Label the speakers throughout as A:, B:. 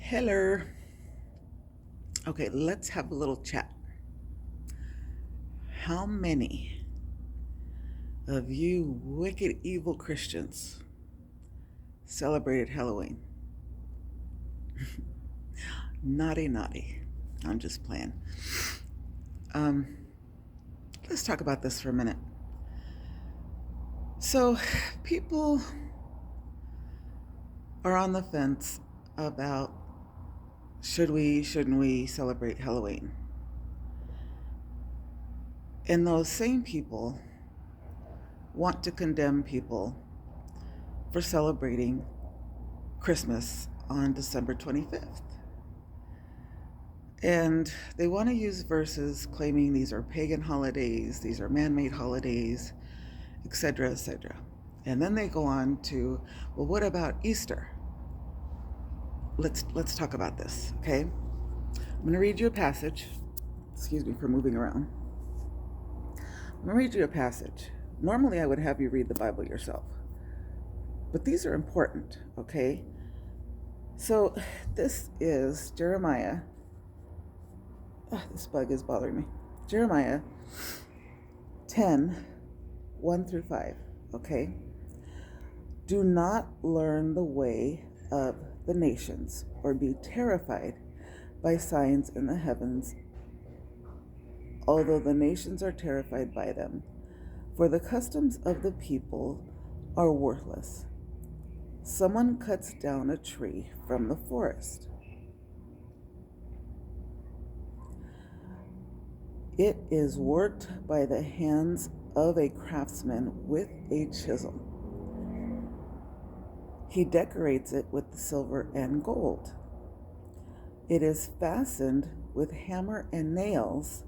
A: Hello. Okay, let's have a little chat. How many of you wicked, evil Christians celebrated Halloween? Naughty, naughty. I'm just playing. Um, let's talk about this for a minute. So, people are on the fence about shouldn't we celebrate Halloween? And those same people want to condemn people for celebrating Christmas on December 25th. And they want to use verses claiming these are pagan holidays, these are man-made holidays, etc., etc. And then they go on to, well, what about Easter? Let's talk about this, okay? I'm going to read you a passage. Excuse me for moving around. I'm going to read you a passage. Normally, I would have you read the Bible yourself, but these are important, okay? So this is Jeremiah. This bug is bothering me. Jeremiah 10, 1 through 5, okay? Do not learn the way of the nations or be terrified by signs in the heavens, although the nations are terrified by them. For the customs of the people are worthless. Someone cuts down a tree from the forest. It is worked by the hands of a craftsman with a chisel. He decorates it with silver and gold. It is fastened with hammer and nails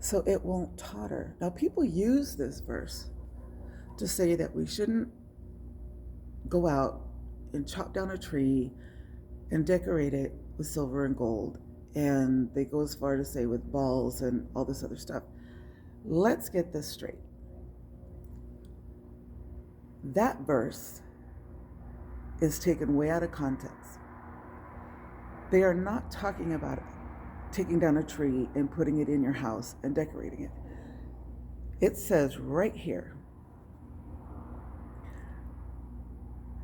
A: so it won't totter. Now, people use this verse to say that we shouldn't go out and chop down a tree and decorate it with silver and gold. And they go as far to say with balls and all this other stuff. Let's get this straight. That verse is taken way out of context. They are not talking about taking down a tree and putting it in your house and decorating it. It says right here,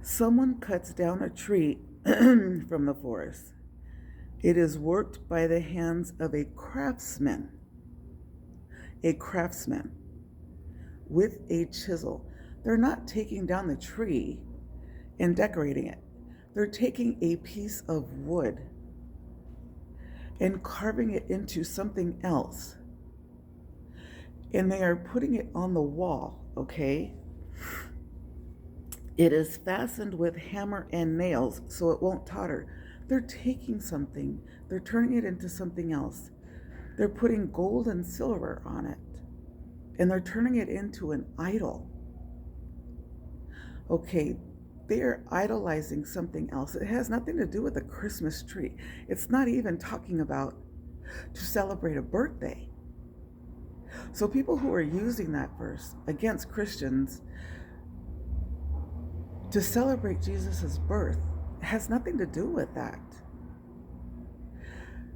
A: someone cuts down a tree from the forest. It is worked by the hands of a craftsman with a chisel. They're not taking down the tree and decorating it. They're taking a piece of wood and carving it into something else. And they are putting it on the wall, okay? It is fastened with hammer and nails so it won't totter. They're taking something, they're turning it into something else. They're putting gold and silver on it, and they're turning it into an idol. Okay, they're idolizing something else. It has nothing to do with a Christmas tree. It's not even talking about to celebrate a birthday. So people who are using that verse against Christians to celebrate Jesus' birth has nothing to do with that.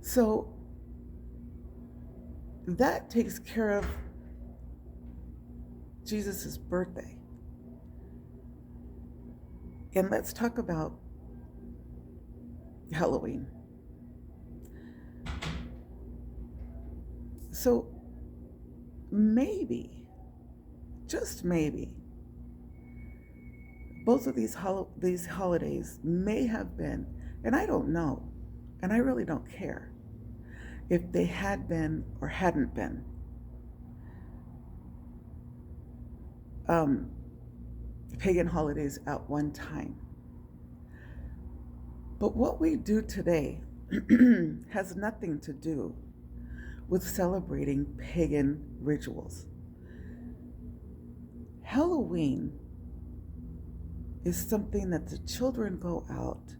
A: So that takes care of Jesus' birthday. And let's talk about Halloween. So maybe, just maybe, both of these holidays may have been, and I don't know, and I really don't care if they had been or hadn't been, pagan holidays at one time. But what we do today has nothing to do with celebrating pagan rituals. Halloween is something that the children go out,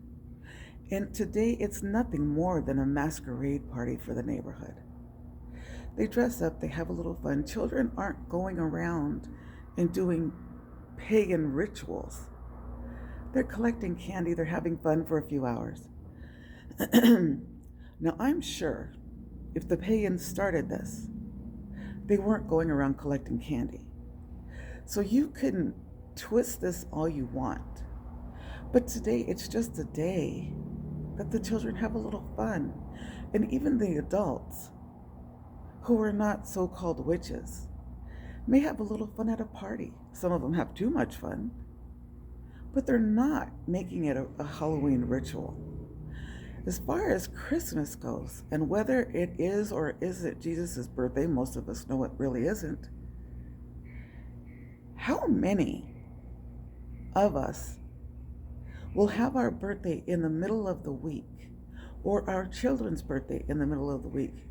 A: and today it's nothing more than a masquerade party for the neighborhood. They dress up, they have a little fun. Children aren't going around and doing pagan rituals. They're collecting candy, they're having fun for a few hours. Now, I'm sure if the pagans started this, they weren't going around collecting candy. So you can twist this all you want. But today, it's just a day that the children have a little fun. And even the adults who are not so-called witches may have a little fun at a party. Some of them have too much fun, but they're not making it a Halloween ritual. As far as Christmas goes, and whether it is or isn't Jesus' birthday, most of us know it really isn't. How many of us will have our birthday in the middle of the week, or our children's birthday in the middle of the week,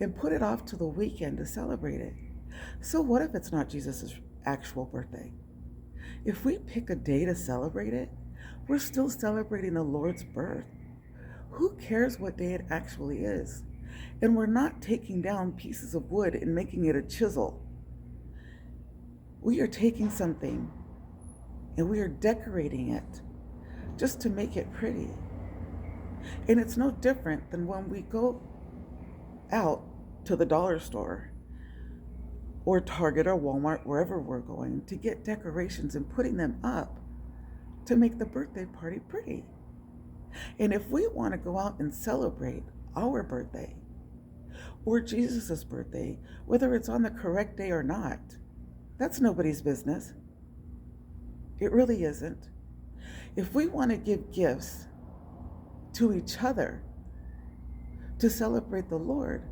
A: and put it off to the weekend to celebrate it? So what if it's not Jesus' actual birthday? If we pick a day to celebrate it, we're still celebrating the Lord's birth. Who cares what day it actually is? And we're not taking down pieces of wood and making it a chisel. We are taking something and we are decorating it just to make it pretty. And it's no different than when we go out to the dollar store or Target or Walmart, wherever we're going, to get decorations and putting them up to make the birthday party pretty. And if we want to go out and celebrate our birthday or Jesus' birthday, whether it's on the correct day or not, that's nobody's business. It really isn't. If we want to give gifts to each other to celebrate the Lord,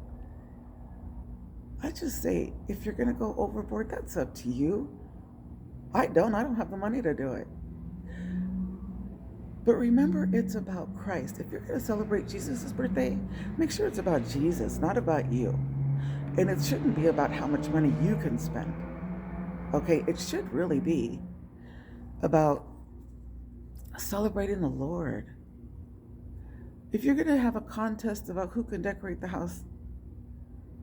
A: I just say, if you're going to go overboard, that's up to you. I don't have the money to do it. But remember, it's about Christ. If you're going to celebrate Jesus' birthday, make sure it's about Jesus, not about you. And it shouldn't be about how much money you can spend. Okay, it should really be about celebrating the Lord. If you're going to have a contest about who can decorate the house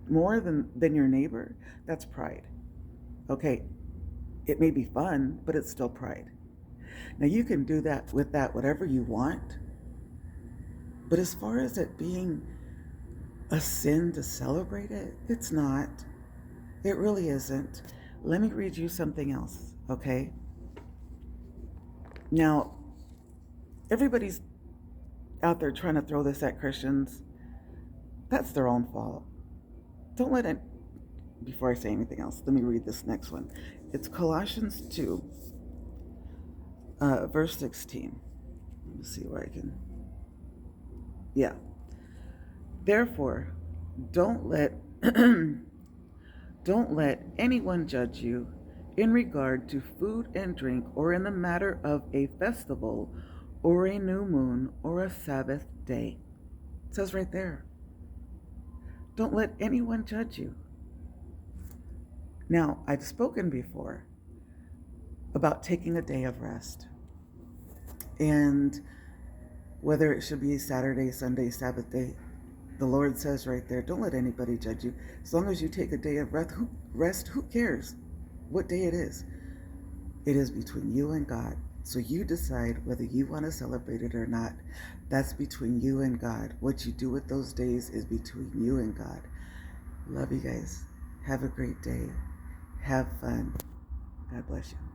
A: more than your neighbor, that's pride. Okay, it may be fun, but it's still pride. Now you can do that with that whatever you want, but as far as it being a sin to celebrate it, it's not. It really isn't. Let me read you something else, okay? Now, everybody's out there trying to throw this at Christians. That's their own fault. Don't let it, before I say anything else, let me read this next one. It's Colossians 2, verse 16. Let me see where I can, yeah. Therefore, don't let anyone judge you in regard to food and drink, or in the matter of a festival, or a new moon, or a Sabbath day. It says right there. Don't let anyone judge you. Now, I've spoken before about taking a day of rest, and whether it should be Saturday, Sunday, Sabbath day. The Lord says right there, don't let anybody judge you. As long as you take a day of rest, who cares what day it is? It is between you and God. So you decide whether you want to celebrate it or not. That's between you and God. What you do with those days is between you and God. Love you guys. Have a great day. Have fun. God bless you.